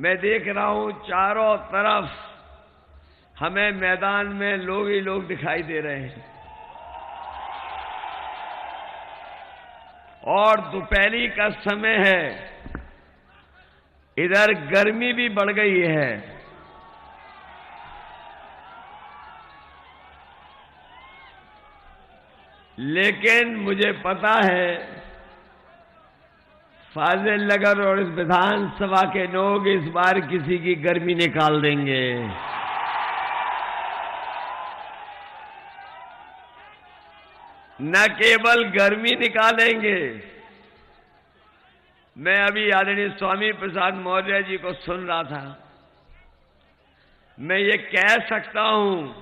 मैं देख रहा हूं चारों तरफ हमें मैदान में लोग ही लोग दिखाई दे रहे हैं और दोपहरी का समय है। इधर गर्मी भी बढ़ गई है। लेकिन मुझे पता है फाजिल नगर और इस विधानसभा के लोग इस बार किसी की गर्मी निकाल देंगे। न केवल गर्मी निकालेंगे, मैं अभी आदरणीय स्वामी प्रसाद मौर्य जी को सुन रहा था। मैं ये कह सकता हूं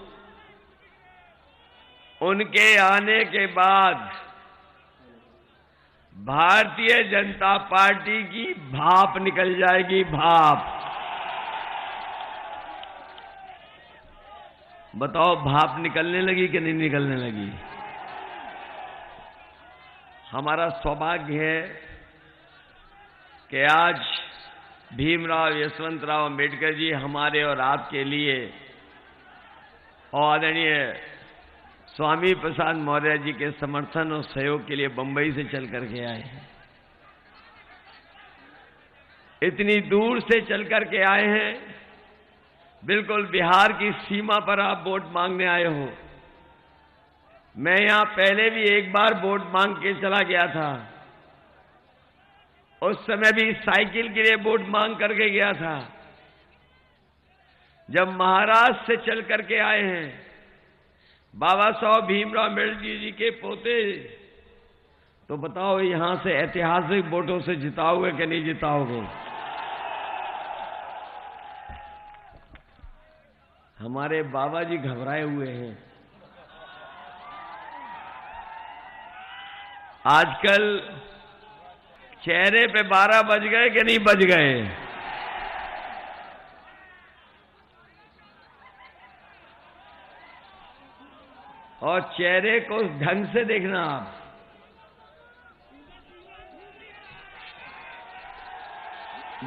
उनके आने के बाद भारतीय जनता पार्टी की भाप निकल जाएगी, भाप। बताओ भाप निकलने लगी कि नहीं निकलने लगी? हमारा सौभाग्य है कि आज भीमराव यशवंतराव अम्बेडकर जी हमारे और आपके लिए और आदरणीय स्वामी प्रसाद मौर्य जी के समर्थन और सहयोग के लिए बंबई से चल करके आए हैं। इतनी दूर से चल करके आए हैं, बिल्कुल बिहार की सीमा पर आप वोट मांगने आए हो। मैं यहां पहले भी एक बार वोट मांग के चला गया था। उस समय भी साइकिल के लिए वोट मांग करके गया था। जब महाराष्ट्र से चल करके आए हैं, बाबा साहब भीमराव अम्बेडकर जी के पोते, तो बताओ यहां से ऐतिहासिक वोटों से जिताओगे कि नहीं जिताओगे? हमारे बाबा जी घबराए हुए हैं। आजकल चेहरे पे 12 बज गए कि नहीं बज गए? और चेहरे को ढंग से देखना आप।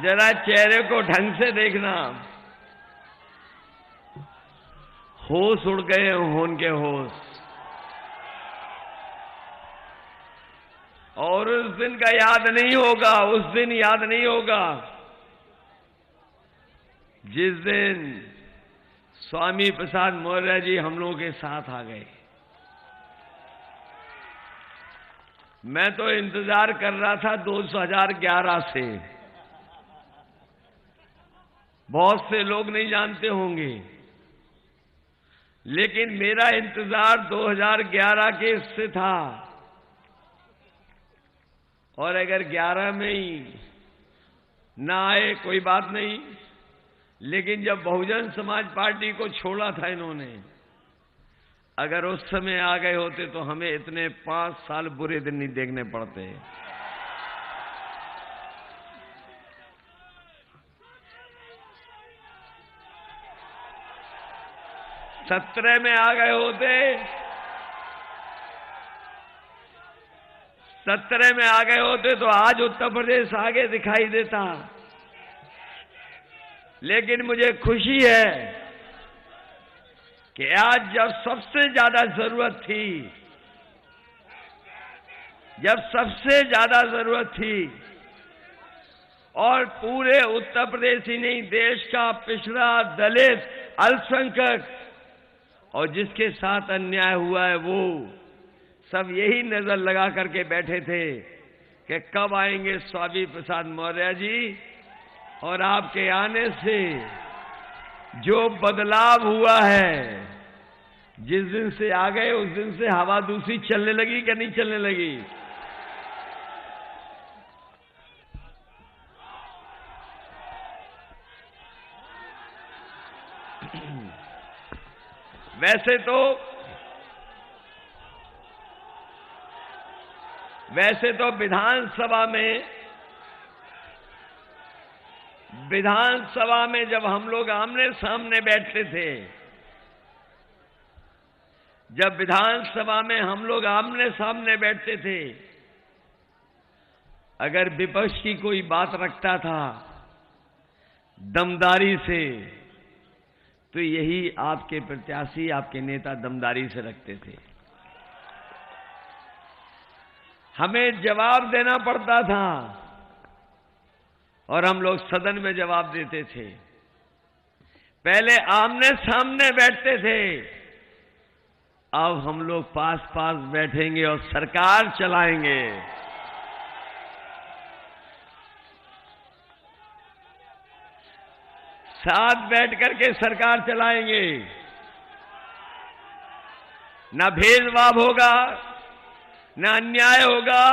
जरा चेहरे को ढंग से देखना। होश उड़ गए हों उनके होश। और उस दिन का याद नहीं होगा, उस दिन याद नहीं होगा जिस दिन स्वामी प्रसाद मौर्य जी हम लोगों के साथ आ गए। मैं तो इंतजार कर रहा था 2011 से। बहुत से लोग नहीं जानते होंगे, लेकिन मेरा इंतजार 2011 के से था। और अगर 11 में ही ना आए कोई बात नहीं, लेकिन जब बहुजन समाज पार्टी को छोड़ा था इन्होंने, अगर उस समय आ गए होते तो हमें इतने 5 साल बुरे दिन नहीं देखने पड़ते। सत्रह में आ गए होते, 17 में आ गए होते तो आज उत्तर प्रदेश आगे दिखाई देता। लेकिन मुझे खुशी है कि आज जब सबसे ज्यादा जरूरत थी, और पूरे उत्तर प्रदेश ही नहीं, देश का पिछड़ा, दलित, अल्पसंख्यक और जिसके साथ अन्याय हुआ है वो सब यही नजर लगा करके बैठे थे कि कब आएंगे स्वामी प्रसाद मौर्य जी। और आपके आने से जो बदलाव हुआ है, जिस दिन से आ गए उस दिन से हवा दूसरी चलने लगी कि नहीं चलने लगी? वैसे तो विधानसभा में जब हम लोग आमने सामने बैठते थे, अगर विपक्ष की कोई बात रखता था, दमदारी से, तो यही आपके प्रत्याशी, आपके नेता दमदारी से रखते थे। हमें जवाब देना पड़ता था और हम लोग सदन में जवाब देते थे। पहले आमने सामने बैठते थे, अब हम लोग पास पास बैठेंगे और सरकार चलाएंगे। साथ बैठ करके सरकार चलाएंगे। ना भेदभाव होगा, ना अन्याय होगा,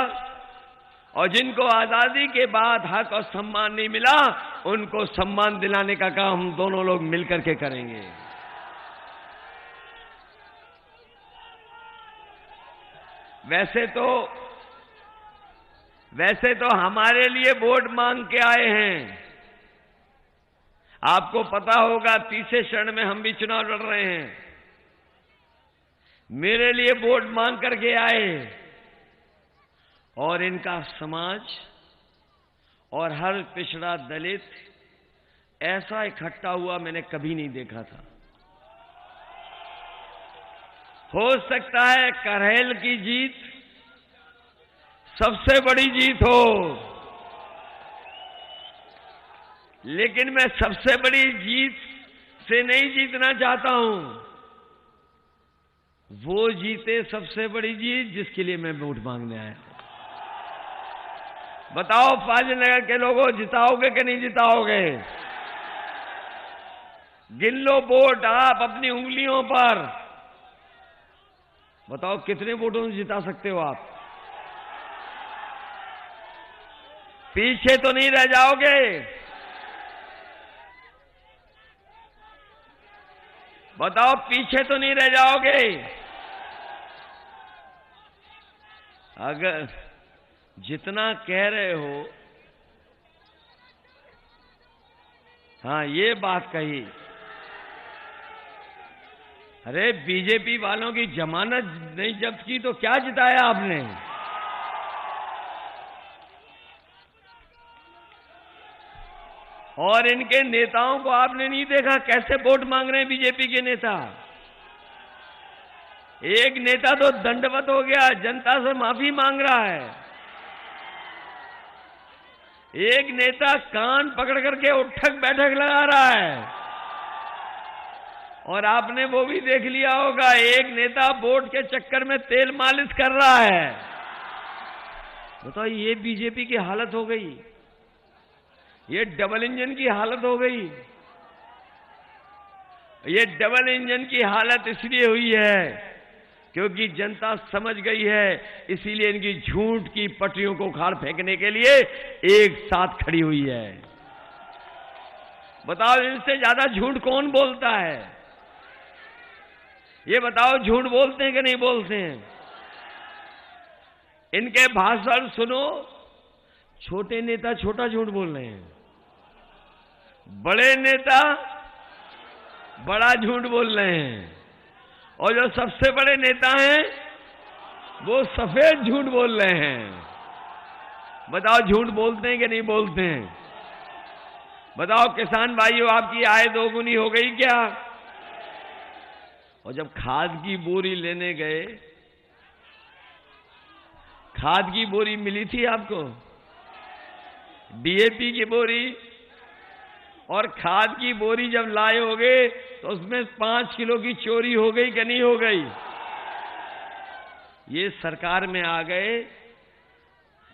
और जिनको आजादी के बाद हक और सम्मान नहीं मिला, उनको सम्मान दिलाने का काम हम दोनों लोग मिलकर के करेंगे। वैसे तो हमारे लिए वोट मांग के आए हैं। आपको पता होगा, तीसरे चरण में हम भी चुनाव लड़ रहे हैं। मेरे लिए वोट मांग करके आए, और इनका समाज और हर पिछड़ा दलित ऐसा इकट्ठा हुआ मैंने कभी नहीं देखा था। हो सकता है करहेल की जीत सबसे बड़ी जीत हो, लेकिन मैं सबसे बड़ी जीत से नहीं जीतना चाहता हूं। वो जीते सबसे बड़ी जीत जिसके लिए मैं वोट मांगने आया हूं। बताओ फाजिलनगर के लोगों, जिताओगे कि नहीं जिताओगे? गिन लो वोट आप अपनी उंगलियों पर। बताओ कितने वोटों से जिता सकते हो आप? पीछे तो नहीं रह जाओगे? बताओ पीछे तो नहीं रह जाओगे? अगर जितना कह रहे हो, हाँ ये बात कही, अरे बीजेपी वालों की जमानत नहीं जब्त की तो क्या जिताया आपने? और इनके नेताओं को आपने नहीं देखा कैसे वोट मांग रहे हैं बीजेपी के नेता? एक नेता तो दंडवत हो गया, जनता से माफी मांग रहा है। एक नेता कान पकड़ करके उठक बैठक लगा रहा है। और आपने वो भी देख लिया होगा, एक नेता वोट के चक्कर में तेल मालिश कर रहा है। बताओ ये बीजेपी की हालत हो गई, ये डबल इंजन की हालत हो गई। ये डबल इंजन की हालत इसलिए हुई है क्योंकि जनता समझ गई है, इसीलिए इनकी झूठ की पटरियों को उखाड़ फेंकने के लिए एक साथ खड़ी हुई है। बताओ इनसे ज्यादा झूठ कौन बोलता है? ये बताओ झूठ बोलते हैं कि नहीं बोलते हैं? इनके भाषण सुनो, छोटे नेता छोटा झूठ बोल रहे हैं, बड़े नेता बड़ा झूठ बोल रहे हैं, और जो सबसे बड़े नेता हैं वो सफेद झूठ बोल रहे हैं। बताओ झूठ बोलते हैं कि नहीं बोलते हैं? बताओ किसान भाइयों, आपकी आय दोगुनी हो गई क्या? और जब खाद की बोरी लेने गए, खाद की बोरी मिली थी आपको? डीएपी की बोरी और खाद की बोरी जब लाए होगे तो उसमें 5 किलो की चोरी हो गई कि नहीं हो गई? ये सरकार में आ गए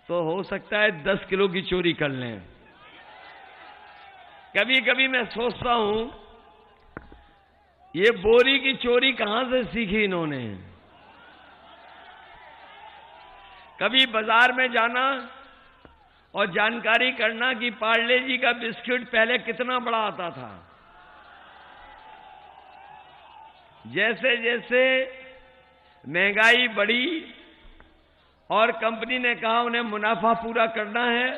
तो हो सकता है 10 किलो की चोरी कर लें। कभी कभी मैं सोचता हूं, ये बोरी की चोरी कहां से सीखी इन्होंने? कभी बाजार में जाना और जानकारी करना कि पार्ले जी का बिस्किट पहले कितना बड़ा आता था। जैसे जैसे महंगाई बढ़ी और कंपनी ने कहा उन्हें मुनाफा पूरा करना है,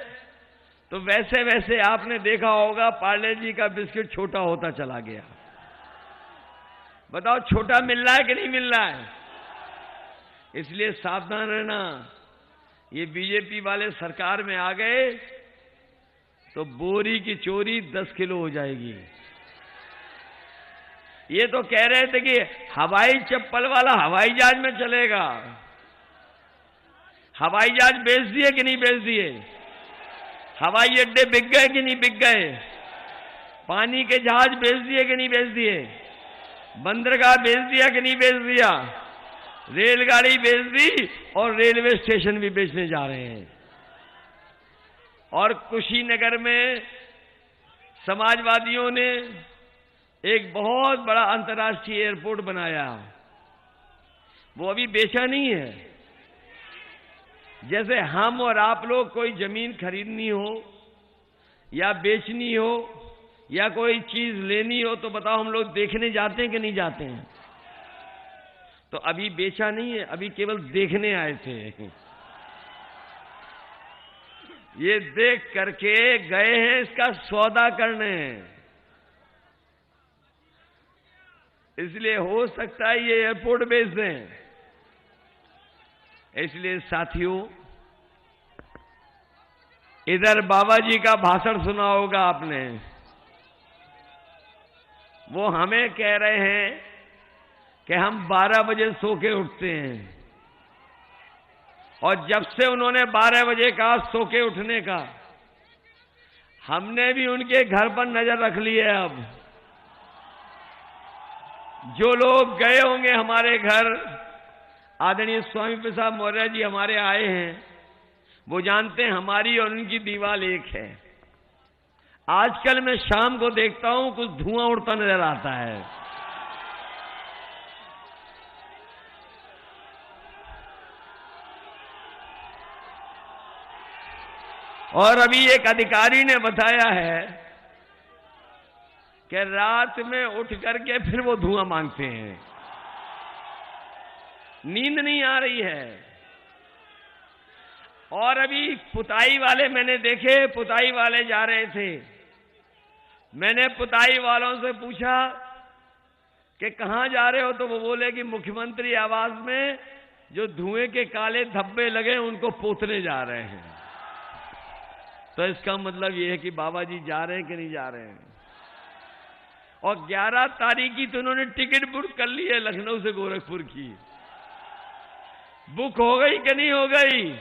तो वैसे वैसे आपने देखा होगा पार्ले जी का बिस्किट छोटा होता चला गया। बताओ छोटा मिल रहा है कि नहीं मिल रहा है? इसलिए सावधान रहना। ये बीजेपी वाले सरकार में आ गए तो बोरी की चोरी 10 किलो हो जाएगी। ये तो कह रहे थे कि हवाई चप्पल वाला हवाई जहाज में चलेगा। हवाई जहाज बेच दिए कि नहीं बेच दिए? हवाई अड्डे बिक गए कि नहीं बिक गए? पानी के जहाज बेच दिए कि नहीं बेच दिए? बंदरगाह बेच दिया कि नहीं बेच दिया? रेलगाड़ी बेच दी और रेलवे स्टेशन भी बेचने जा रहे हैं। और कुशीनगर में समाजवादियों ने एक बहुत बड़ा अंतर्राष्ट्रीय एयरपोर्ट बनाया। वो अभी बेचा नहीं है। जैसे हम और आप लोग कोई जमीन खरीदनी हो या बेचनी हो या कोई चीज लेनी हो तो बताओ, हम लोग देखने जाते हैं कि नहीं जाते हैं? तो अभी बेचा नहीं है, अभी केवल देखने आए थे। ये देख करके गए हैं इसका सौदा करने। इसलिए हो सकता है ये एयरपोर्ट बेच दें। इसलिए साथियों, इधर बाबा जी का भाषण सुना होगा आपने। वो हमें कह रहे हैं कि हम 12 बजे सो के उठते हैं, और जब से उन्होंने 12 बजे कहा सो के उठने का, हमने भी उनके घर पर नजर रख ली है। अब जो लोग गए होंगे हमारे घर, आदरणीय स्वामी प्रसाद मौर्य जी हमारे आए हैं, वो जानते हैं हमारी और उनकी दीवार एक है। आजकल मैं शाम को देखता हूं कुछ धुआं उड़ता नजर आता है। और अभी एक अधिकारी ने बताया है कि रात में उठ करके फिर वो धुआं मांगते हैं। नींद नहीं आ रही है। और अभी पुताई वाले मैंने देखे, पुताई वाले जा रहे थे। मैंने पुताई वालों से पूछा कि कहां जा रहे हो, तो वो बोले कि मुख्यमंत्री आवास में जो धुएं के काले धब्बे लगे उनको पोतने जा रहे हैं। तो इसका मतलब ये है कि बाबा जी जा रहे हैं कि नहीं जा रहे हैं। और 11 तारीख की तो उन्होंने टिकट बुक कर ली है लखनऊ से गोरखपुर की। बुक हो गई कि नहीं हो गई?